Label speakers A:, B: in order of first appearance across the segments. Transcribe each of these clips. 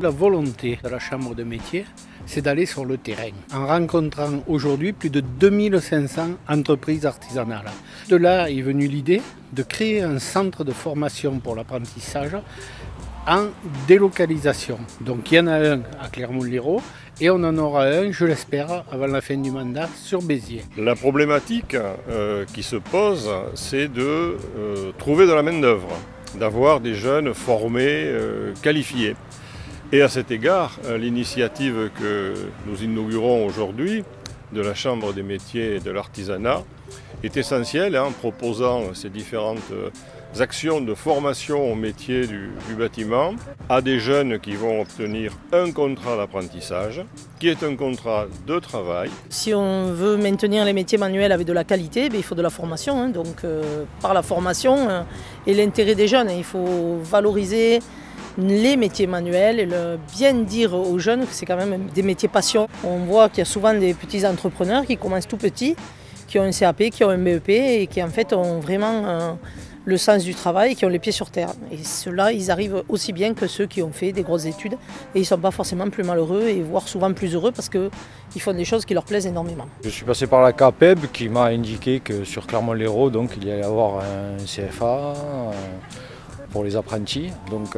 A: La volonté de la Chambre de métier, c'est d'aller sur le terrain, en rencontrant aujourd'hui plus de 2500 entreprises artisanales. De là est venue l'idée de créer un centre de formation pour l'apprentissage en délocalisation. Donc il y en a un à Clermont-Lérault et on en aura un, je l'espère, avant la fin du mandat sur Béziers.
B: La problématique qui se pose, c'est de trouver de la main-d'œuvre, d'avoir des jeunes formés, qualifiés. Et à cet égard, l'initiative que nous inaugurons aujourd'hui de la Chambre des métiers et de l'artisanat est essentielle en proposant ces différentes actions de formation au métier du bâtiment à des jeunes qui vont obtenir un contrat d'apprentissage qui est un contrat de travail.
C: Si on veut maintenir les métiers manuels avec de la qualité, il faut de la formation. Donc par la formation et l'intérêt des jeunes, il faut valoriser les métiers manuels et bien dire aux jeunes que c'est quand même des métiers passion. On voit qu'il y a souvent des petits entrepreneurs qui commencent tout petits, qui ont un CAP, qui ont un BEP et qui en fait ont vraiment le sens du travail et qui ont les pieds sur terre. Et ceux-là, ils arrivent aussi bien que ceux qui ont fait des grosses études et ils ne sont pas forcément plus malheureux et voire souvent plus heureux parce qu'ils font des choses qui leur plaisent énormément.
D: Je suis passé par la CAPEB qui m'a indiqué que sur Clermont-Lérault, donc il y allait avoir un CFA pour les apprentis, donc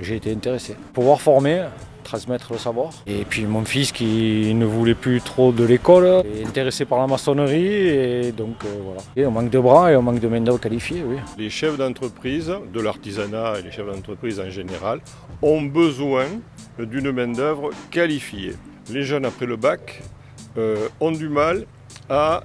D: j'ai été intéressé. Pouvoir former, transmettre le savoir. Et puis mon fils qui ne voulait plus trop de l'école, est intéressé par la maçonnerie et donc voilà. Et on manque de bras et on manque de main-d'œuvre qualifiée, oui.
B: Les chefs d'entreprise, de l'artisanat et les chefs d'entreprise en général, ont besoin d'une main-d'œuvre qualifiée. Les jeunes après le bac ont du mal à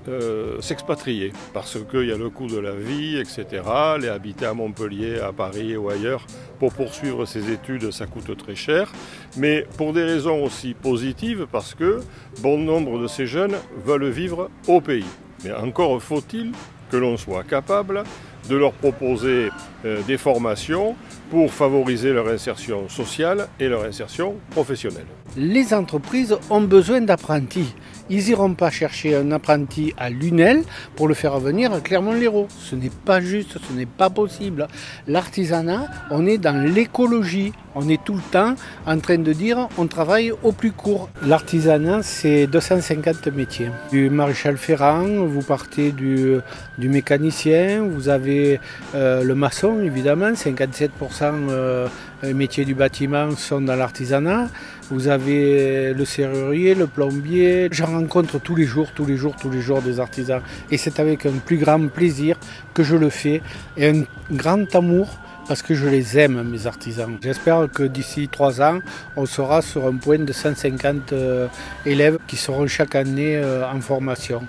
B: s'expatrier parce qu'il y a le coût de la vie, etc. Les habiter à Montpellier, à Paris ou ailleurs pour poursuivre ses études, ça coûte très cher. Mais pour des raisons aussi positives parce que bon nombre de ces jeunes veulent vivre au pays. Mais encore faut-il que l'on soit capable de leur proposer des formations pour favoriser leur insertion sociale et leur insertion professionnelle.
A: Les entreprises ont besoin d'apprentis. Ils n'iront pas chercher un apprenti à Lunel pour le faire venir à Clermont-Lérault. Ce n'est pas juste, ce n'est pas possible. L'artisanat, on est dans l'écologie. On est tout le temps en train de dire on travaille au plus court. L'artisanat, c'est 250 métiers. Du maréchal ferrant, vous partez du mécanicien, vous avez le maçon évidemment, 57% des métiers du bâtiment sont dans l'artisanat. Vous avez le serrurier, le plombier. J'en rencontre tous les jours des artisans. Et c'est avec un plus grand plaisir que je le fais et un grand amour parce que je les aime, mes artisans. J'espère que d'ici 3 ans, on sera sur un point de 150 élèves qui seront chaque année en formation.